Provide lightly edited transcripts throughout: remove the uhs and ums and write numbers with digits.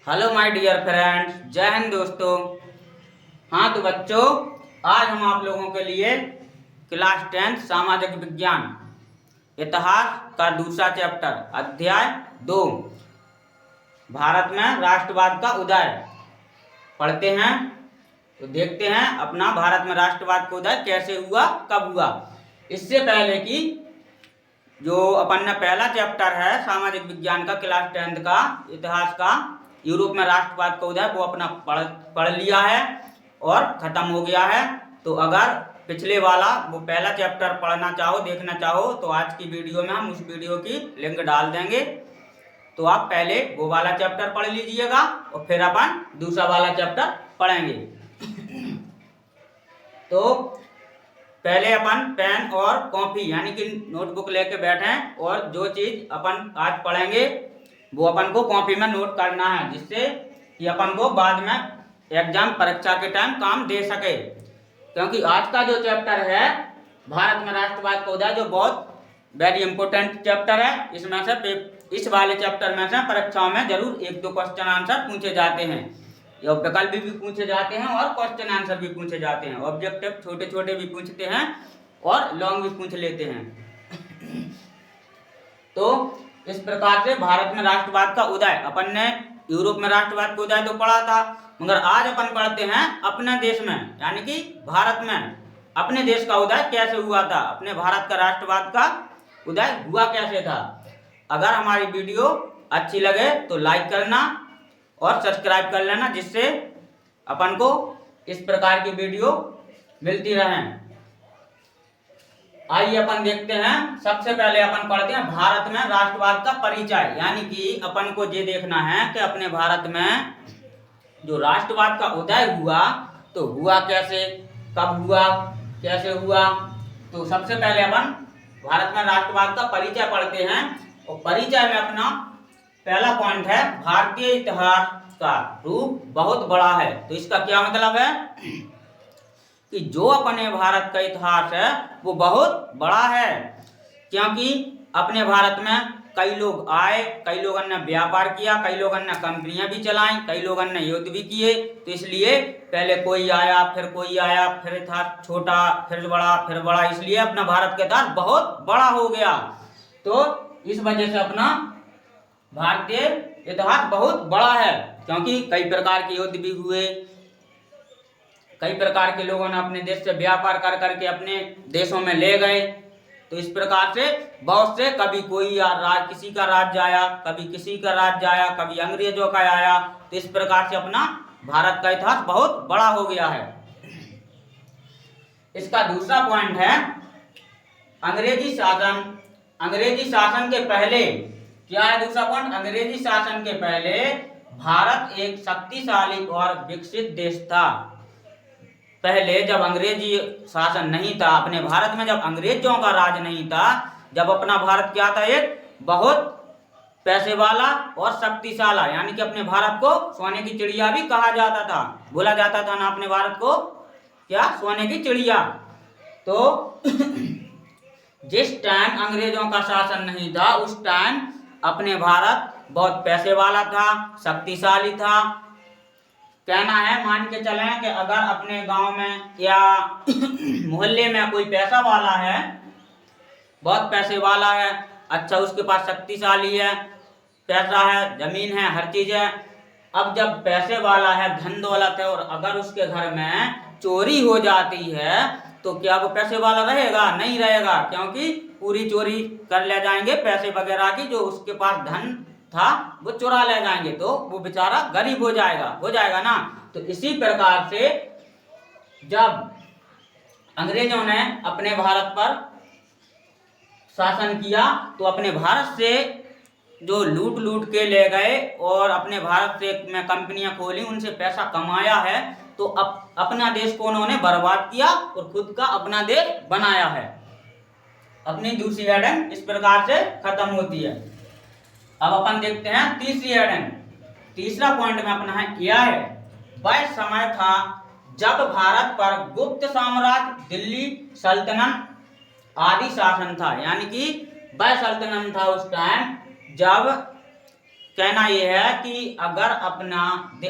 Hello my dear friends, जय हिंद दोस्तों। हाँ तो बच्चों, आज हम आप लोगों के लिए क्लास 10 सामाजिक विज्ञान इतिहास का दूसरा चैप्टर अध्याय 2 भारत में राष्ट्रवाद का उदय पढ़ते हैं। तो देखते हैं अपना भारत में राष्ट्रवाद का उदय कैसे हुआ, कब हुआ। इससे पहले कि जो अपन ने पहला चैप्टर है सामाजिक विज्ञान का क्लास 10 का इतिहास का यूरोप में राष्ट्रवाद का उदय, वो अपना पढ़ लिया है और ख़त्म हो गया है। तो अगर पिछले वाला वो पहला चैप्टर पढ़ना चाहो, देखना चाहो, तो आज की वीडियो में हम उस वीडियो की लिंक डाल देंगे। तो आप पहले वो वाला चैप्टर पढ़ लीजिएगा और फिर अपन दूसरा वाला चैप्टर पढ़ेंगे। तो पहले अपन पेन और कॉपी यानी कि नोटबुक लेके बैठें और जो चीज़ अपन आज पढ़ेंगे वो अपन को कॉपी में नोट करना है, जिससे कि अपन को बाद में एग्जाम परीक्षा के टाइम काम दे सके। क्योंकि आज का जो चैप्टर है भारत में राष्ट्रवाद का उदय, जो बहुत वेरी इंपॉर्टेंट चैप्टर है, इसमें से इस वाले चैप्टर में से परीक्षाओं में जरूर एक दो क्वेश्चन आंसर पूछे जाते हैं, या विकल्प भी पूछे जाते हैं और क्वेश्चन आंसर भी पूछे जाते हैं। ऑब्जेक्टिव छोटे छोटे भी पूछते हैं और लॉन्ग भी पूछ लेते हैं। तो इस प्रकार से भारत में राष्ट्रवाद का उदय, अपन ने यूरोप में राष्ट्रवाद का उदय तो पढ़ा था, मगर आज अपन पढ़ते हैं अपने देश में यानी कि भारत में अपने देश का उदय कैसे हुआ था, अपने भारत का राष्ट्रवाद का उदय हुआ कैसे था। अगर हमारी वीडियो अच्छी लगे तो लाइक करना और सब्सक्राइब कर लेना, जिससे अपन को इस प्रकार की वीडियो मिलती रहे। आइए अपन देखते हैं। सबसे पहले अपन पढ़ते हैं भारत में राष्ट्रवाद का परिचय, यानी कि अपन को ये देखना है कि अपने भारत में जो राष्ट्रवाद का उदय हुआ तो हुआ कैसे, कब हुआ, कैसे हुआ। तो सबसे पहले अपन भारत में राष्ट्रवाद का परिचय पढ़ते हैं और परिचय में अपना पहला पॉइंट है भारतीय इतिहास का रूप बहुत बड़ा है। तो इसका क्या मतलब है कि जो अपने भारत का इतिहास है वो बहुत बड़ा है, क्योंकि अपने भारत में कई लोग आए, कई लोगों ने व्यापार किया, कई लोगों ने कंपनियां भी चलाई, कई लोगों ने युद्ध भी किए। तो इसलिए पहले कोई आया, फिर कोई आया, फिर था छोटा, फिर बड़ा, फिर बड़ा, इसलिए अपना भारत का इतिहास बहुत बड़ा हो गया। तो इस वजह से अपना भारतीय इतिहास बहुत बड़ा है, क्योंकि कई प्रकार के युद्ध भी हुए, कई प्रकार के लोगों ने अपने देश से व्यापार कर करके अपने देशों में ले गए। तो इस प्रकार से बहुत से, कभी कोई किसी का राज्य आया, कभी किसी का राज्य आया, कभी अंग्रेजों का आया। तो इस प्रकार से अपना भारत का इतिहास बहुत बड़ा हो गया है। इसका दूसरा पॉइंट है अंग्रेजी शासन। अंग्रेजी शासन के पहले क्या है दूसरा पॉइंट, अंग्रेजी शासन के पहले भारत एक शक्तिशाली और विकसित देश था। पहले जब अंग्रेजी शासन नहीं था अपने भारत में, जब अंग्रेजों का राज नहीं था, जब अपना भारत क्या था, एक बहुत पैसे वाला और शक्तिशाली, यानी कि अपने भारत को सोने की चिड़िया भी कहा जाता था, बोला जाता था ना अपने भारत को क्या, सोने की चिड़िया। तो जिस टाइम अंग्रेजों का शासन नहीं था उस टाइम अपने भारत बहुत पैसे वाला था, शक्तिशाली था। कहना है, मान के चलें कि अगर अपने गांव में या मोहल्ले में कोई पैसा वाला है, बहुत पैसे वाला है, अच्छा उसके पास शक्तिशाली है, पैसा है, जमीन है, हर चीज है। अब जब पैसे वाला है, धन दौलत है, और अगर उसके घर में चोरी हो जाती है तो क्या वो पैसे वाला रहेगा? नहीं रहेगा, क्योंकि पूरी चोरी कर ले जाएंगे, पैसे वगैरह की जो उसके पास धन था वो चुरा ले जाएंगे, तो वो बेचारा गरीब हो जाएगा ना। तो इसी प्रकार से जब अंग्रेजों ने अपने भारत पर शासन किया तो अपने भारत से जो लूट के ले गए और अपने भारत से में कंपनियां खोली, उनसे पैसा कमाया है, तो अपना देश को उन्होंने बर्बाद किया और खुद का अपना देश बनाया है। अपनी दूसरी हेडिंग इस प्रकार से खत्म होती है। अब अपन देखते हैं तीसरी हेडिंग। तीसरा पॉइंट में अपना है यह है, वह समय था जब भारत पर गुप्त साम्राज्य, दिल्ली सल्तनत आदि शासन था। यानी कि वह सल्तनत था उस टाइम जब कहना यह है कि अगर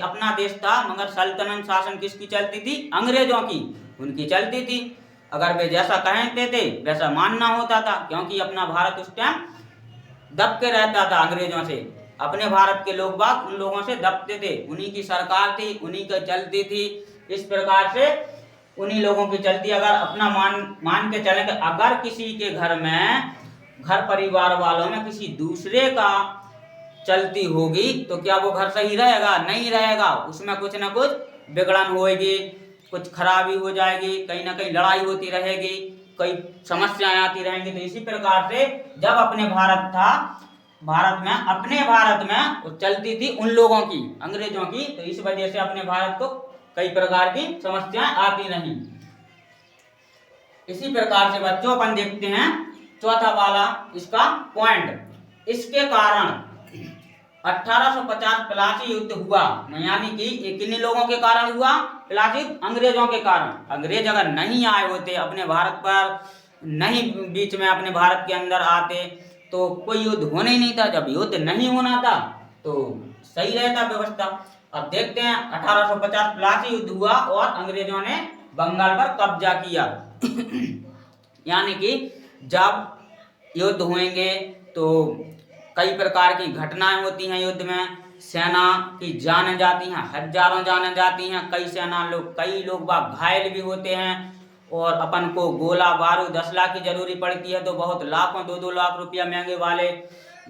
अपना देश था, मगर सल्तनत शासन किसकी चलती थी? अंग्रेजों की, उनकी चलती थी। अगर वे जैसा कहते थे वैसा मानना होता था, क्योंकि अपना भारत उस टाइम दब के रहता था अंग्रेजों से। अपने भारत के लोग बाग उन लोगों से दबते थे, उन्हीं की सरकार थी, उन्हीं की चलती थी। इस प्रकार से उन्हीं लोगों की चलती। अगर अपना मान के चले कि अगर किसी के घर में, घर परिवार वालों में किसी दूसरे का चलती होगी तो क्या वो घर सही रहेगा? नहीं रहेगा। उसमें कुछ ना कुछ बिगड़न होएगी, कुछ खराबी हो जाएगी, कहीं ना कहीं लड़ाई होती रहेगी, कई समस्याएं आती रहेंगी। तो इसी प्रकार से जब अपने भारत था, अपने भारत में वो चलती थी उन लोगों की, अंग्रेजों की। तो इस वजह से अपने भारत को कई प्रकार की समस्याएं आती नहीं। इसी प्रकार से बच्चों अपन देखते हैं चौथा वाला इसका पॉइंट। इसके कारण 1850 प्लासी युद्ध हुआ, यानी कि किन्हीं लोगों के कारण हुआ? प्लासी, अंग्रेजों के कारण। अंग्रेज अगर नहीं आए होते अपने भारत पर, नहीं बीच में अपने भारत के अंदर आते तो कोई युद्ध होना ही नहीं था। जब युद्ध नहीं होना था तो सही रहता व्यवस्था। अब देखते हैं 1850 प्लासी युद्ध हुआ और अंग्रेजों ने बंगाल पर कब्जा किया। यानी कि जब युद्ध होंगे तो कई प्रकार की घटनाएं होती हैं युद्ध में। सेना की जानें जाती हैं, हजारों जानें जाती हैं, कई लोग बाग घायल भी होते हैं। और अपन को गोला बारूद असला की जरूरी पड़ती है तो बहुत लाखों 2-2 लाख रुपया महंगे वाले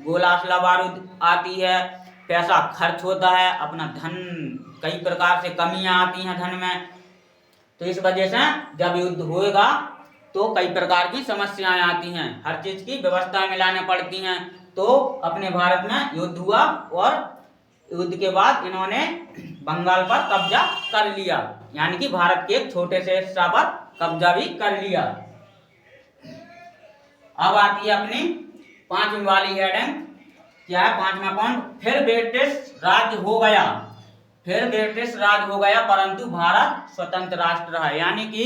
गोला असला बारूद आती है। पैसा खर्च होता है, अपना धन, कई प्रकार से कमियां आती हैं धन में। तो इस वजह से जब युद्ध होएगा तो कई प्रकार की समस्याएं आती हैं, हर चीज की व्यवस्था मिलाने पड़ती हैं। तो अपने भारत में युद्ध हुआ और युद्ध के बाद इन्होंने बंगाल पर कब्जा कर लिया, यानी कि भारत के एक छोटे से हिस्सा पर कब्जा भी कर लिया। अब आती है अपनी पांचवी वाली हेडिंग। क्या है पांचवा पॉइंट? फिर ब्रिटिश राज हो गया। फिर ब्रिटिश राज हो गया परंतु भारत स्वतंत्र राष्ट्र रहा। यानी कि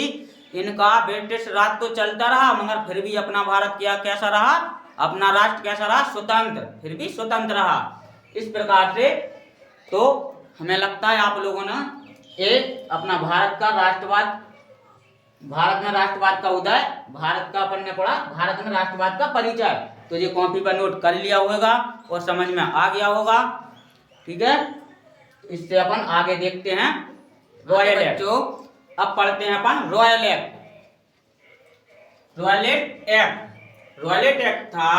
इनका ब्रिटिश राज तो चलता रहा मगर फिर भी अपना भारत कैसा रहा? अपना राष्ट्र कैसा रहा? स्वतंत्र, फिर भी स्वतंत्र रहा। इस प्रकार से तो हमें लगता है आप लोगों ने एक अपना भारत का राष्ट्रवाद, भारत में राष्ट्रवाद का उदय, भारत का अपन ने पढ़ा, भारत में राष्ट्रवाद का परिचय, तो ये कॉपी पर नोट कर लिया होगा और समझ में आ गया होगा। ठीक है, इससे अपन आगे देखते हैं रॉयल एक्ट। अब पढ़ते हैं अपन रॉयल एक्ट। रॉयल एक्ट था,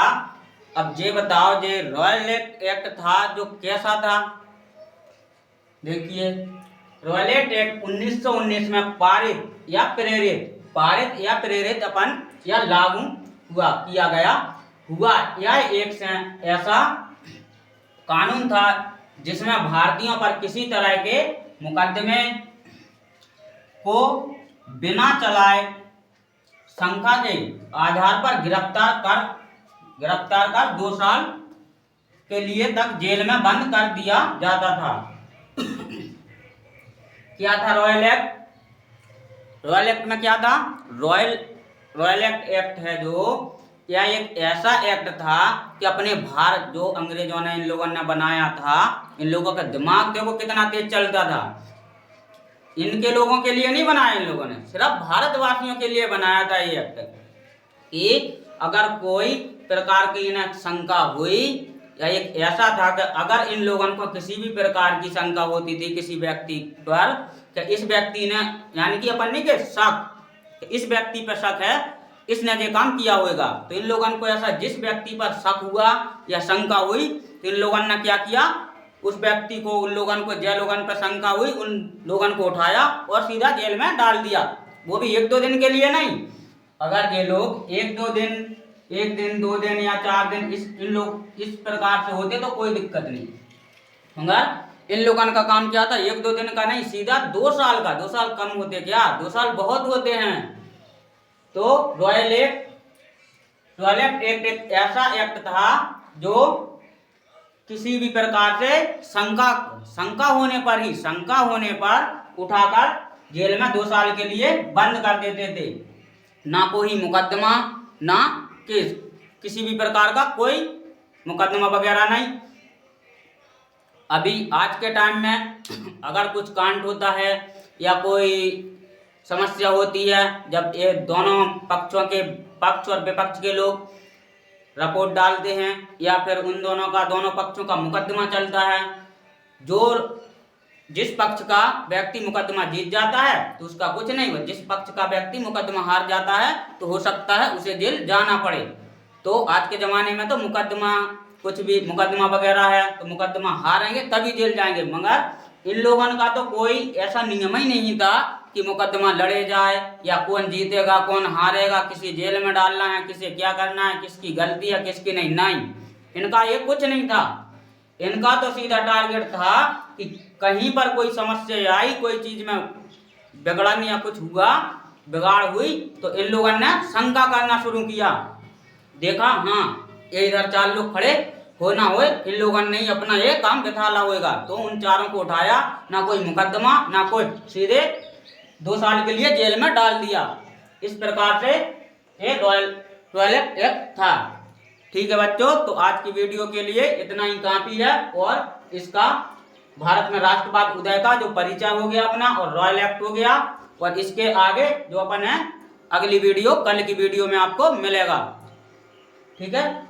अब ये बताओ जे रॉयल एक्ट था जो कैसा था? देखिए रॉयल एक्ट 1919 में पारित या प्रेरित अपन या लागू किया गया हुआ। यह एक ऐसा कानून था जिसमें भारतीयों पर किसी तरह के मुकदमे को बिना चलाए शंका के आधार पर गिरफ्तार कर 2 साल के लिए तक जेल में बंद कर दिया जाता था। क्या था रॉयल एक्ट? रॉयल एक्ट में क्या था? रॉयल एक्ट है जो, यह एक ऐसा एक्ट था कि अपने भारत, जो अंग्रेजों ने, इन लोगों ने बनाया था, इन लोगों का दिमाग देखो कितना तेज चलता था। इनके लोगों के लिए नहीं बनाया इन लोगों ने, सिर्फ भारतवासियों के लिए बनाया था ये एक्ट कि अगर कोई प्रकार की इन्हें शंका हुई, या एक ऐसा था कि अगर इन लोगों को किसी भी प्रकार की शंका होती थी किसी व्यक्ति पर कि इस व्यक्ति ने, यानी कि अपन नहीं के शक, इस व्यक्ति पर शक है, इसने ये काम किया होगा, तो इन लोगों को ऐसा, जिस व्यक्ति पर शक हुआ या शंका हुई तो इन लोगों ने क्या किया, उस व्यक्ति को, उन लोगों को, जिन लोगों पर शंका हुई उन लोगों को उठाया और सीधा जेल में डाल दिया। वो भी 1-2 दिन के लिए नहीं। अगर ये लोग 1-2 दिन, 1 दिन 2 दिन या 4 दिन इन लोग इस प्रकार से होते तो कोई दिक्कत नहीं, मगर इन लोगों का काम क्या था, 1-2 दिन का नहीं, सीधा 2 साल का। 2 साल कम होते क्या? 2 साल बहुत होते हैं। तो रॉयल एक्ट एक ऐसा एक्ट था जो किसी भी प्रकार से शंका होने पर उठाकर जेल में 2 साल के लिए बंद कर देते थे। ना कोई मुकदमा, ना केस, किसी भी प्रकार का कोई मुकदमा वगैरह नहीं। अभी आज के टाइम में अगर कुछ कांड होता है या कोई समस्या होती है, जब ये दोनों पक्षों के पक्ष और विपक्ष के लोग रिपोर्ट डालते हैं या फिर उन दोनों पक्षों का मुकदमा चलता है, जो जिस पक्ष का व्यक्ति मुकदमा जीत जाता है तो उसका कुछ नहीं हुआ, जिस पक्ष का व्यक्ति मुकदमा हार जाता है तो हो सकता है उसे जेल जाना पड़े। तो आज के ज़माने में तो मुकदमा कुछ भी मुकदमा वगैरह है तो मुकदमा हारेंगे तभी जेल जाएंगे, मगर इन लोगों का तो कोई ऐसा नियम ही नहीं था कि मुकदमा लड़े जाए या कौन जीतेगा कौन हारेगा, किसी जेल में डालना है, किसे क्या करना है, किसकी गलती है किसकी नहीं, इनका ये कुछ नहीं था। इनका तो सीधा टारगेट था कि कहीं पर कोई समस्या आई, कोई चीज में बिगड़न या कुछ हुआ, बिगाड़ हुई, तो इन लोगों ने शंका करना शुरू किया। देखा हाँ ये इधर 4 लोग खड़े हो ना हो, इन लोगों ने ही अपना ये काम बिथाला होएगा, तो उन चारों को उठाया, ना कोई मुकदमा ना कोई, सीधे 2 साल के लिए जेल में डाल दिया। इस प्रकार से ये रॉयल टॉयलेट एक्ट था। ठीक है बच्चों, तो आज की वीडियो के लिए इतना ही काफी है, और इसका भारत में राष्ट्रवाद उदय का जो परिचय हो गया अपना, और रॉयल एक्ट हो गया, और इसके आगे जो अपन है अगली वीडियो कल की वीडियो में आपको मिलेगा। ठीक है।